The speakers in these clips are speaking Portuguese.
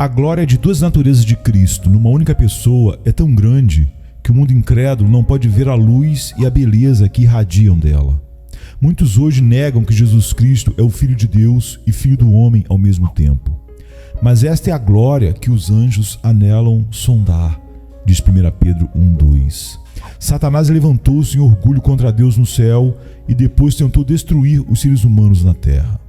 A glória de duas naturezas de Cristo numa única pessoa é tão grande que o mundo incrédulo não pode ver a luz e a beleza que irradiam dela. Muitos hoje negam que Jesus Cristo é o Filho de Deus e Filho do homem ao mesmo tempo. Mas esta é a glória que os anjos anelam sondar, diz 1 Pedro 1:2. Satanás levantou-se em orgulho contra Deus no céu e depois tentou destruir os seres humanos na terra,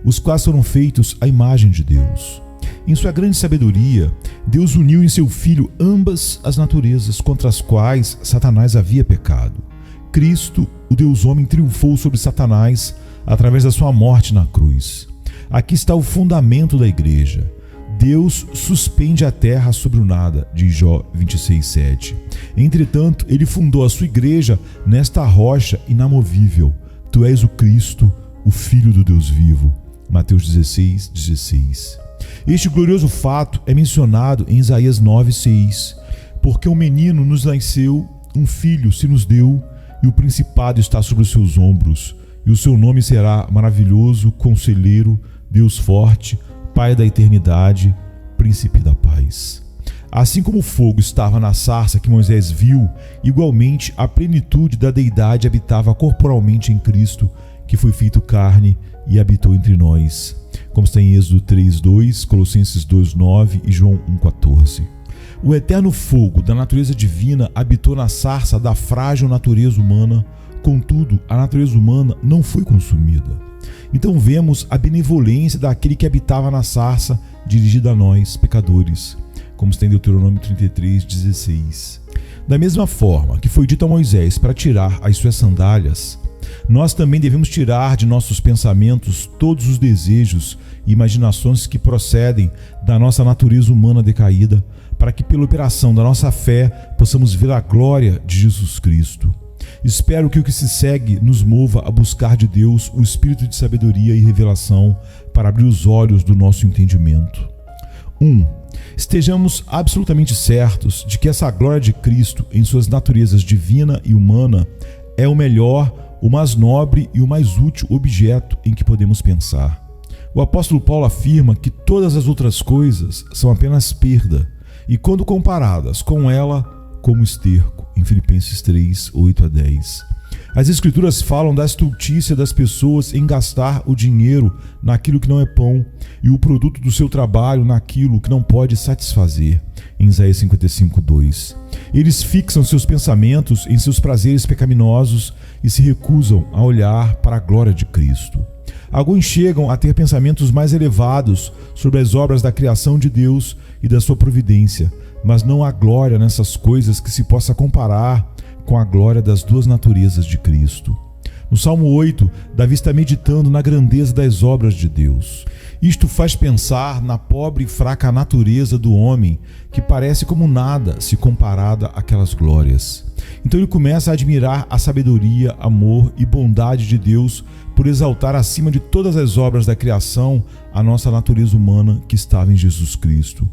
os quais foram feitos à imagem de Deus. Em sua grande sabedoria, Deus uniu em seu Filho ambas as naturezas contra as quais Satanás havia pecado. Cristo, o Deus homem, triunfou sobre Satanás através da sua morte na cruz. Aqui está o fundamento da igreja. Deus suspende a terra sobre o nada, diz Jó 26:7. Entretanto, ele fundou a sua igreja nesta rocha inamovível. Tu és o Cristo, o Filho do Deus vivo. Mateus 16:16. Este glorioso fato é mencionado em Isaías 9:6. Porque um menino nos nasceu, um filho se nos deu, e o principado está sobre os seus ombros, e o seu nome será maravilhoso, conselheiro, Deus forte, Pai da eternidade, Príncipe da paz. Assim como o fogo estava na sarça que Moisés viu, igualmente a plenitude da deidade habitava corporalmente em Cristo, que foi feito carne e habitou entre nós, como está em Êxodo 3:2, Colossenses 2:9 e João 1:14. O eterno fogo da natureza divina habitou na sarça da frágil natureza humana, contudo, a natureza humana não foi consumida. Então vemos a benevolência daquele que habitava na sarça, dirigida a nós, pecadores, como está em Deuteronômio 33:16. Da mesma forma que foi dito a Moisés para tirar as suas sandálias, nós também devemos tirar de nossos pensamentos todos os desejos e imaginações que procedem da nossa natureza humana decaída, para que pela operação da nossa fé possamos ver a glória de Jesus Cristo. Espero que o que se segue nos mova a buscar de Deus o espírito de sabedoria e revelação para abrir os olhos do nosso entendimento. 1. Estejamos absolutamente certos de que essa glória de Cristo em suas naturezas divina e humana é o melhor, o mais nobre e o mais útil objeto em que podemos pensar. O apóstolo Paulo afirma que todas as outras coisas são apenas perda, e quando comparadas com ela, como esterco, em Filipenses 3:8-10. As Escrituras falam da estultícia das pessoas em gastar o dinheiro naquilo que não é pão e o produto do seu trabalho naquilo que não pode satisfazer, em Isaías 55:2. Eles fixam seus pensamentos em seus prazeres pecaminosos e se recusam a olhar para a glória de Cristo. Alguns chegam a ter pensamentos mais elevados sobre as obras da criação de Deus e da sua providência, mas não há glória nessas coisas que se possa comparar com a glória das duas naturezas de Cristo. No Salmo 8, Davi está meditando na grandeza das obras de Deus. Isto faz pensar na pobre e fraca natureza do homem, que parece como nada se comparada àquelas glórias. Então ele começa a admirar a sabedoria, amor e bondade de Deus por exaltar acima de todas as obras da criação a nossa natureza humana que estava em Jesus Cristo.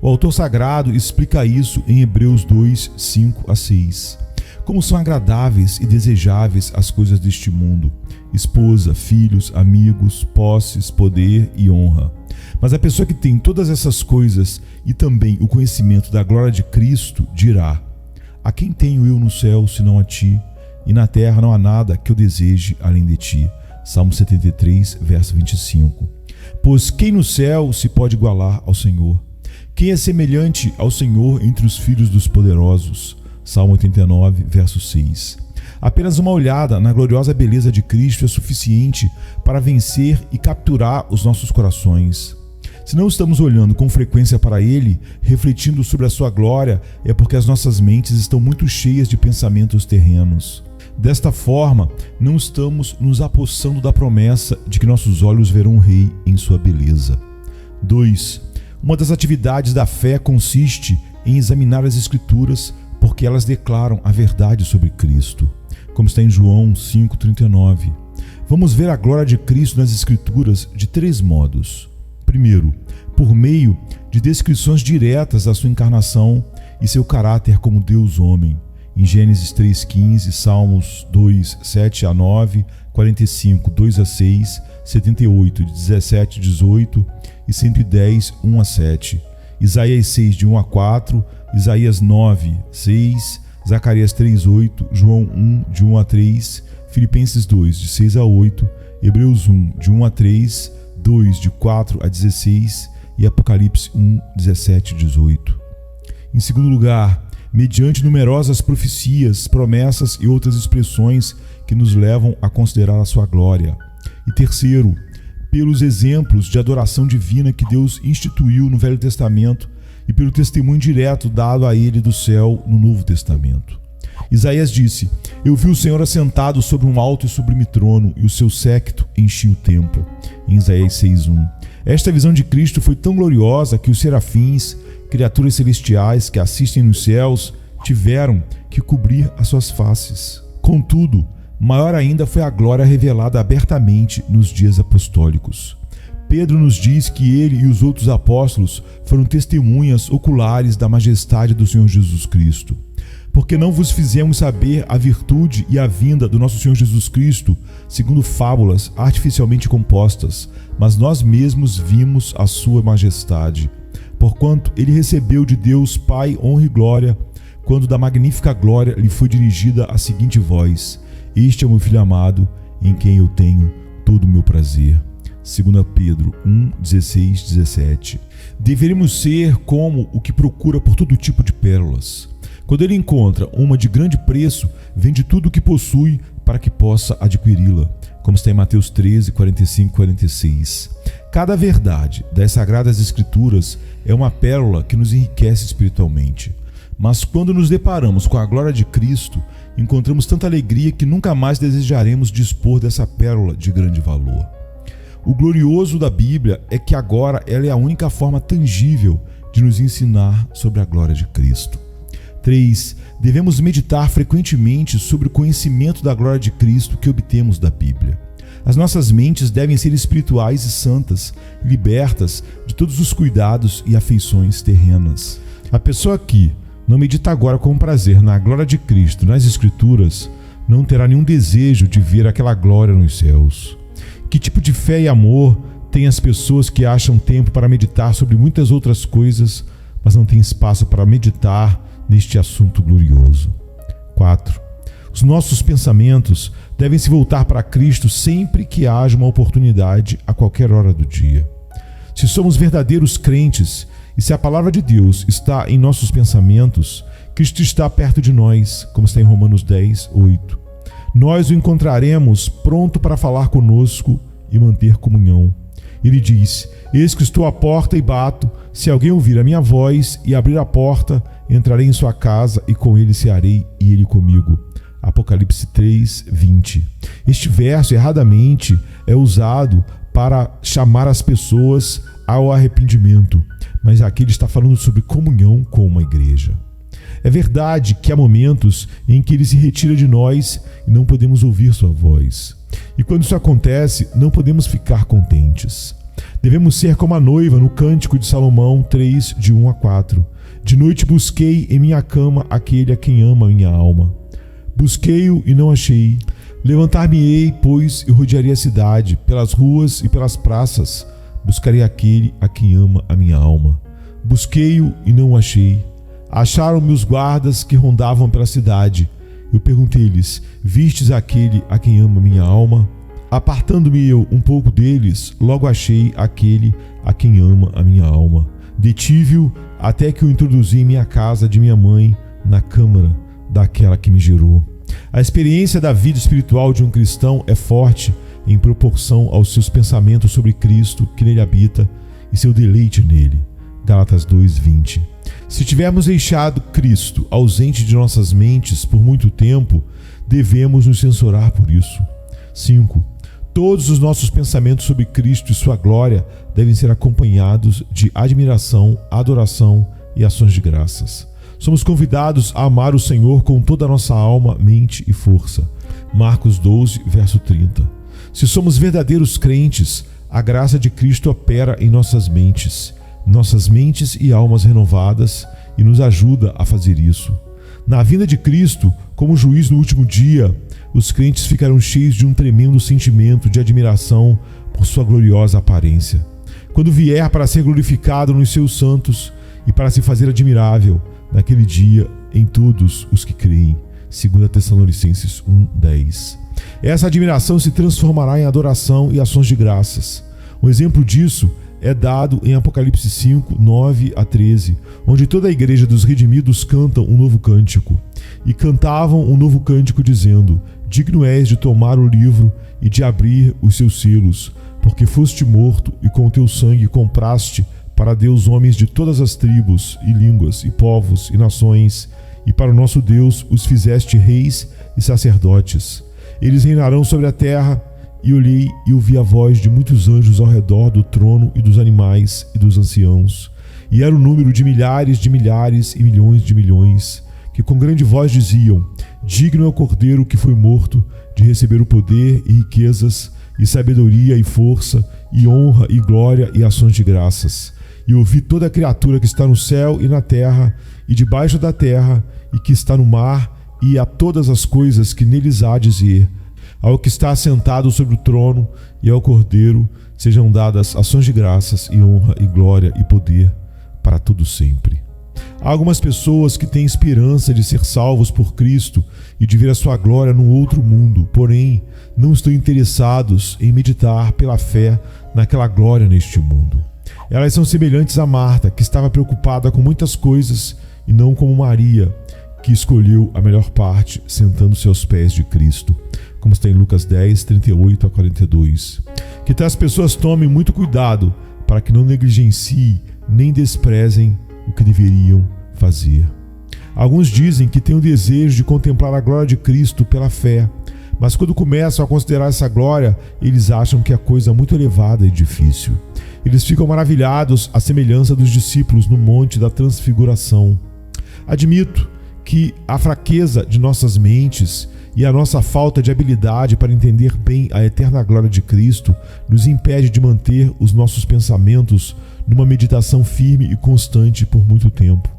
O autor sagrado explica isso em Hebreus 2:5-6. Como são agradáveis e desejáveis as coisas deste mundo: esposa, filhos, amigos, posses, poder e honra. Mas a pessoa que tem todas essas coisas e também o conhecimento da glória de Cristo dirá: a quem tenho eu no céu senão a ti? E na terra não há nada que eu deseje além de ti. Salmo 73, verso 25. Pois quem no céu se pode igualar ao Senhor? Quem é semelhante ao Senhor entre os filhos dos poderosos? Salmo 89, verso 6. Apenas uma olhada na gloriosa beleza de Cristo é suficiente para vencer e capturar os nossos corações. Se não estamos olhando com frequência para Ele, refletindo sobre a sua glória, é porque as nossas mentes estão muito cheias de pensamentos terrenos. Desta forma, não estamos nos apossando da promessa de que nossos olhos verão o Rei em sua beleza. 2. Uma das atividades da fé consiste em examinar as Escrituras, porque elas declaram a verdade sobre Cristo, como está em João 5:39. Vamos ver a glória de Cristo nas Escrituras de 3 modos. Primeiro, por meio de descrições diretas da sua encarnação e seu caráter como Deus homem, em Gênesis 3:15, Salmos 2:7-9, 45, 2-6, 78, 17-18 e 110, 1-7. Isaías 6, de 1 a 4, Isaías 9, 6, Zacarias 3, 8, João 1, de 1 a 3, Filipenses 2, de 6 a 8, Hebreus 1, de 1 a 3, 2, de 4 a 16 e Apocalipse 1, 17 e 18. Em segundo lugar, mediante numerosas profecias, promessas e outras expressões que nos levam a considerar a sua glória. E terceiro, pelos exemplos de adoração divina que Deus instituiu no Velho Testamento e pelo testemunho direto dado a ele do céu no Novo Testamento. Isaías disse: Eu vi o Senhor assentado sobre um alto e sublime trono, e o seu séquito enchia o templo. Em Isaías 6:1. Esta visão de Cristo foi tão gloriosa que os serafins, criaturas celestiais que assistem nos céus, tiveram que cobrir as suas faces. Contudo, maior ainda foi a glória revelada abertamente nos dias apostólicos. Pedro nos diz que ele e os outros apóstolos foram testemunhas oculares da majestade do Senhor Jesus Cristo. Porque não vos fizemos saber a virtude e a vinda do nosso Senhor Jesus Cristo, segundo fábulas artificialmente compostas, mas nós mesmos vimos a sua majestade. Porquanto ele recebeu de Deus Pai honra e glória, quando da magnífica glória lhe foi dirigida a seguinte voz: Este é o meu Filho amado, em quem eu tenho todo o meu prazer. 2 Pedro 1, 16, 17. Deveríamos ser como o que procura por todo tipo de pérolas. Quando ele encontra uma de grande preço, vende tudo o que possui para que possa adquiri-la, como está em Mateus 13, 45 e 46. Cada verdade das Sagradas Escrituras é uma pérola que nos enriquece espiritualmente. Mas quando nos deparamos com a glória de Cristo, encontramos tanta alegria que nunca mais desejaremos dispor dessa pérola de grande valor. O glorioso da Bíblia é que agora ela é a única forma tangível de nos ensinar sobre a glória de Cristo. 3. Devemos meditar frequentemente sobre o conhecimento da glória de Cristo que obtemos da Bíblia. As nossas mentes devem ser espirituais e santas, libertas de todos os cuidados e afeições terrenas. A pessoa que não medita agora com prazer na glória de Cristo nas Escrituras não terá nenhum desejo de ver aquela glória nos céus. Que tipo de fé e amor têm as pessoas que acham tempo para meditar sobre muitas outras coisas, mas não têm espaço para meditar neste assunto glorioso? 4. Os nossos pensamentos devem se voltar para Cristo sempre que haja uma oportunidade, a qualquer hora do dia. Se somos verdadeiros crentes e se a palavra de Deus está em nossos pensamentos, Cristo está perto de nós, como está em Romanos 10, 8. Nós o encontraremos pronto para falar conosco e manter comunhão. Ele diz: Eis que estou à porta e bato. Se alguém ouvir a minha voz e abrir a porta, entrarei em sua casa e com ele cearei e ele comigo. Apocalipse 3, 20. Este verso, erradamente, é usado para chamar as pessoas ao arrependimento, mas aqui ele está falando sobre comunhão com uma igreja. É verdade que há momentos em que ele se retira de nós e não podemos ouvir sua voz. E quando isso acontece, não podemos ficar contentes. Devemos ser como a noiva no Cântico de Salomão 3, de 1 a 4. De noite busquei em minha cama aquele a quem ama a minha alma. Busquei-o e não achei. Levantar-me-ei, pois, e rodearei a cidade, pelas ruas e pelas praças. Buscarei aquele a quem ama a minha alma. Busquei-o e não o achei. Acharam-me os guardas que rondavam pela cidade. Eu perguntei-lhes: vistes aquele a quem ama minha alma? Apartando-me eu um pouco deles, logo achei aquele a quem ama a minha alma. Detive-o até que o introduzi em minha casa de minha mãe, na câmara daquela que me gerou. A experiência da vida espiritual de um cristão é forte em proporção aos seus pensamentos sobre Cristo que nele habita e seu deleite nele. Gálatas 2:20. Se tivermos deixado Cristo ausente de nossas mentes por muito tempo, devemos nos censurar por isso. 5. Todos os nossos pensamentos sobre Cristo e sua glória devem ser acompanhados de admiração, adoração e ações de graças. Somos convidados a amar o Senhor com toda a nossa alma, mente e força. Marcos 12, verso 30. Se somos verdadeiros crentes, a graça de Cristo opera em nossas mentes e almas renovadas e nos ajuda a fazer isso. Na vinda de Cristo, como juiz no último dia, os crentes ficarão cheios de um tremendo sentimento de admiração por sua gloriosa aparência. Quando vier para ser glorificado nos seus santos, e para se fazer admirável naquele dia em todos os que creem. 2 Tessalonicenses 1:10. Essa admiração se transformará em adoração e ações de graças. Um exemplo disso é dado em Apocalipse 5, 9 a 13, onde toda a igreja dos redimidos cantam um novo cântico. E cantavam um novo cântico dizendo: digno és de tomar o livro e de abrir os seus selos, porque foste morto e com teu sangue compraste para Deus homens de todas as tribos e línguas e povos e nações, e para o nosso Deus os fizeste reis e sacerdotes. Eles reinarão sobre a terra. E olhei e ouvi a voz de muitos anjos ao redor do trono e dos animais e dos anciãos. E era o número de milhares e milhões de milhões, que com grande voz diziam: digno é o Cordeiro que foi morto de receber o poder e riquezas, e sabedoria e força, e honra e glória e ações de graças. E ouvi toda a criatura que está no céu e na terra, e debaixo da terra, e que está no mar, e a todas as coisas que neles há dizer: ao que está assentado sobre o trono e ao Cordeiro sejam dadas ações de graças e honra e glória e poder para todo sempre. Há algumas pessoas que têm esperança de ser salvos por Cristo e de ver a sua glória num outro mundo, porém não estão interessados em meditar pela fé naquela glória neste mundo. Elas são semelhantes a Marta, que estava preocupada com muitas coisas, e não como Maria, que escolheu a melhor parte, sentando-se aos pés de Cristo, como está em Lucas 10, 38 a 42. Que tais pessoas tomem muito cuidado para que não negligenciem nem desprezem o que deveriam fazer. Alguns dizem que têm o desejo de contemplar a glória de Cristo pela fé, mas quando começam a considerar essa glória, eles acham que é coisa muito elevada e difícil. Eles ficam maravilhados à semelhança dos discípulos no Monte da Transfiguração. Admito que a fraqueza de nossas mentes e a nossa falta de habilidade para entender bem a eterna glória de Cristo nos impede de manter os nossos pensamentos numa meditação firme e constante por muito tempo.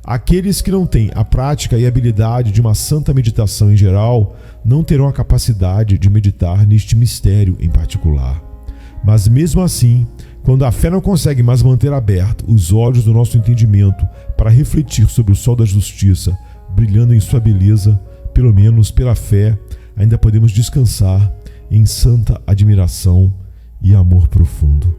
Aqueles que não têm a prática e a habilidade de uma santa meditação em geral não terão a capacidade de meditar neste mistério em particular. Mas mesmo assim, quando a fé não consegue mais manter abertos os olhos do nosso entendimento para refletir sobre o sol da justiça brilhando em sua beleza, pelo menos pela fé, ainda podemos descansar em santa admiração e amor profundo.